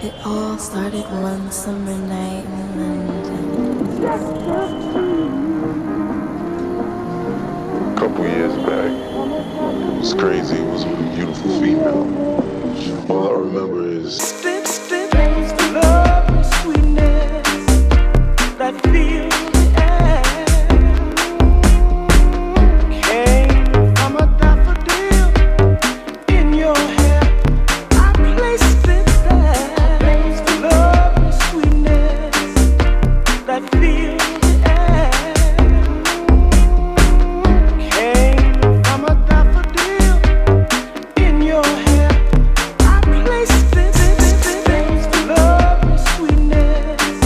It all started one summer night in London. A couple years back, it was crazy. It was with a beautiful female. All I remember is love and sweetness that fill the air came from a daffodil in your hair. I placed it there. Love and sweetness that fill the air came from a daffodil in your hair. I placed it there. Love and sweetness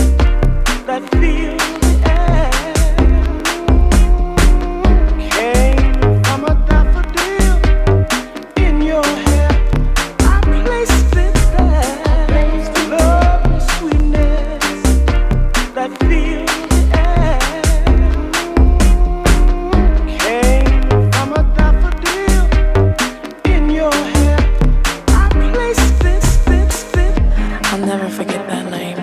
that fill the air came from a daffodil in your hair. I placed it there. Love and sweetness that fill the air came from a daffodil in your hair. I placed it. I'll never forget that night.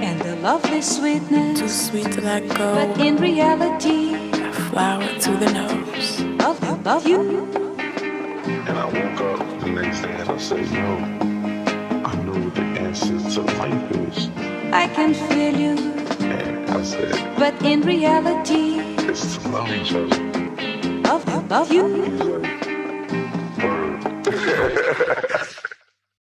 And the lovely sweetness, Too sweet to let go. but in reality, A flower to the nose. love you. and I woke up the next day and I said, yo, I know what the answer to life is. I can feel you, And I said, but in reality, it's to love each other. love you. He was like, word.